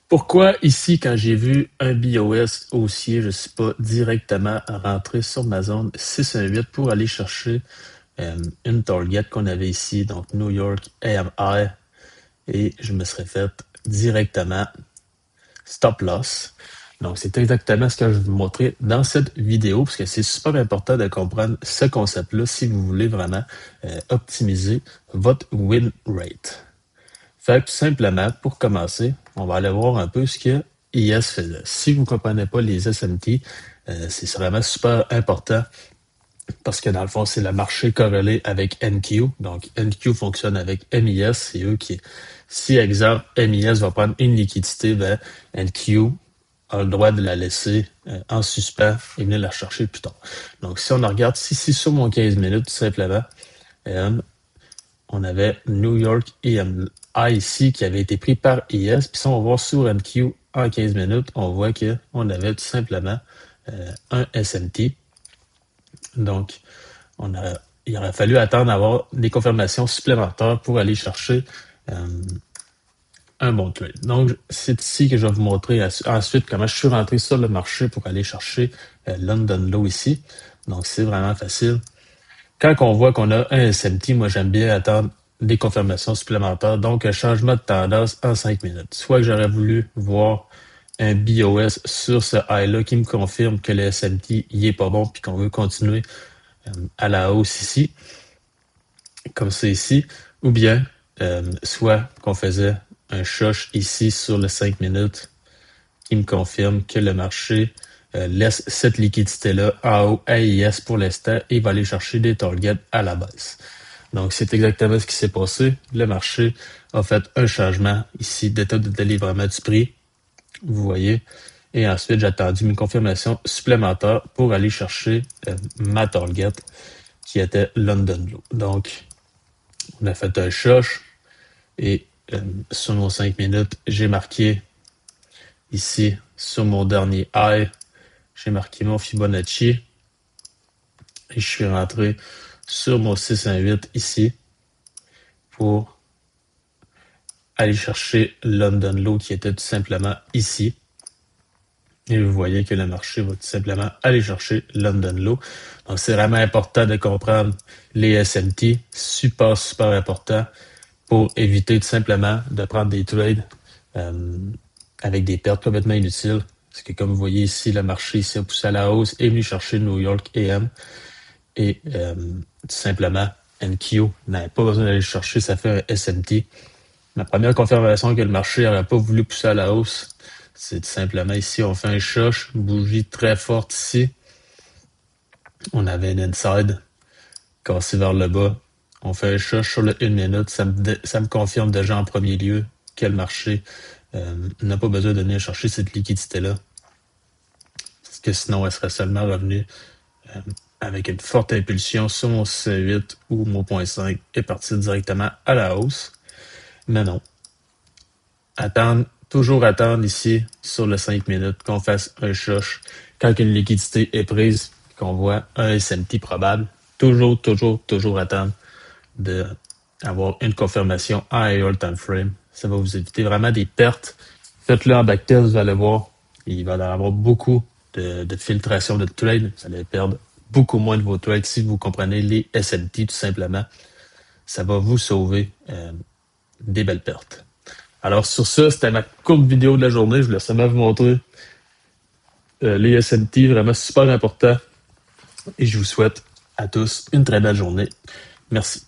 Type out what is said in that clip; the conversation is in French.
Pourquoi ici, quand j'ai vu un BOS haussier, je ne suis pas directement rentré sur ma zone 618 pour aller chercher une target qu'on avait ici, donc New York AMI, et je me serais fait directement stop loss. Donc, c'est exactement ce que je vais vous montrer dans cette vidéo, parce que c'est super important de comprendre ce concept-là si vous voulez vraiment optimiser votre win rate. Fait que tout simplement, pour commencer, on va aller voir un peu ce que IS faisait. Si vous ne comprenez pas les SMT, c'est vraiment super important parce que dans le fond, c'est le marché corrélé avec NQ. Donc, NQ fonctionne avec MIS. C'est eux qui, si exemple, MIS va prendre une liquidité, ben, NQ a le droit de la laisser en suspens et venir la chercher plus tard. Donc, si on regarde ici sur mon 15 minutes, tout simplement, on avait New York EMI ici qui avait été pris par IS. Puis si on va voir sur NQ en 15 minutes, on voit qu'on avait tout simplement un SMT. Donc, il aurait fallu attendre d'avoir des confirmations supplémentaires pour aller chercher un bon trade. Donc, c'est ici que je vais vous montrer ensuite comment je suis rentré sur le marché pour aller chercher London Low ici. Donc, c'est vraiment facile. Quand on voit qu'on a un SMT, moi, j'aime bien attendre des confirmations supplémentaires. Donc, un changement de tendance en 5 minutes. Soit que j'aurais voulu voir un BOS sur ce high-là qui me confirme que le SMT, il est pas bon puis qu'on veut continuer à la hausse ici, comme c'est ici, ou bien soit qu'on faisait un choche ici sur le 5 minutes qui me confirme que le marché laisse cette liquidité-là en haut à IS pour l'instant et va aller chercher des targets à la baisse. Donc, c'est exactement ce qui s'est passé. Le marché a fait un changement ici d'état de délivrement du prix. Vous voyez. Et ensuite, j'ai attendu une confirmation supplémentaire pour aller chercher ma target qui était London Low. Donc, on a fait un choche et sur nos 5 minutes, j'ai marqué ici sur mon dernier high, j'ai marqué mon Fibonacci et je suis rentré sur mon 618 ici pour aller chercher London Low qui était tout simplement ici. Et vous voyez que le marché va tout simplement aller chercher London Low. Donc, c'est vraiment important de comprendre les SMT. Super, super important pour éviter tout simplement de prendre des trades avec des pertes complètement inutiles. Parce que comme vous voyez ici, le marché ici a poussé à la hausse et est venu chercher New York AM. Et tout simplement, NQ n'avait pas besoin d'aller chercher, ça fait un SMT. Ma première confirmation que le marché n'aurait pas voulu pousser à la hausse, c'est tout simplement ici, on fait un choche, une bougie très forte ici. On avait un inside cassé vers le bas. On fait un choche sur le 1 minute. Ça me confirme déjà en premier lieu que le marché n'a pas besoin de venir chercher cette liquidité-là. Parce que sinon, elle serait seulement revenue avec une forte impulsion sur mon C8 ou mon 0.5 et partir directement à la hausse. Mais non. Toujours attendre ici sur le 5 minutes qu'on fasse un choche quand une liquidité est prise, qu'on voit un SMT probable. Toujours attendre d'avoir une confirmation en higher time frame. Ça va vous éviter vraiment des pertes. Faites-le en backtest, vous allez voir. Il va y avoir beaucoup de filtration de trade. Vous allez perdre beaucoup moins de vos trades si vous comprenez les SMT tout simplement. Ça va vous sauver des belles pertes. Alors sur ça, c'était ma courte vidéo de la journée. Je voulais seulement vous montrer les SMT, vraiment super important. Et je vous souhaite à tous une très belle journée. Merci.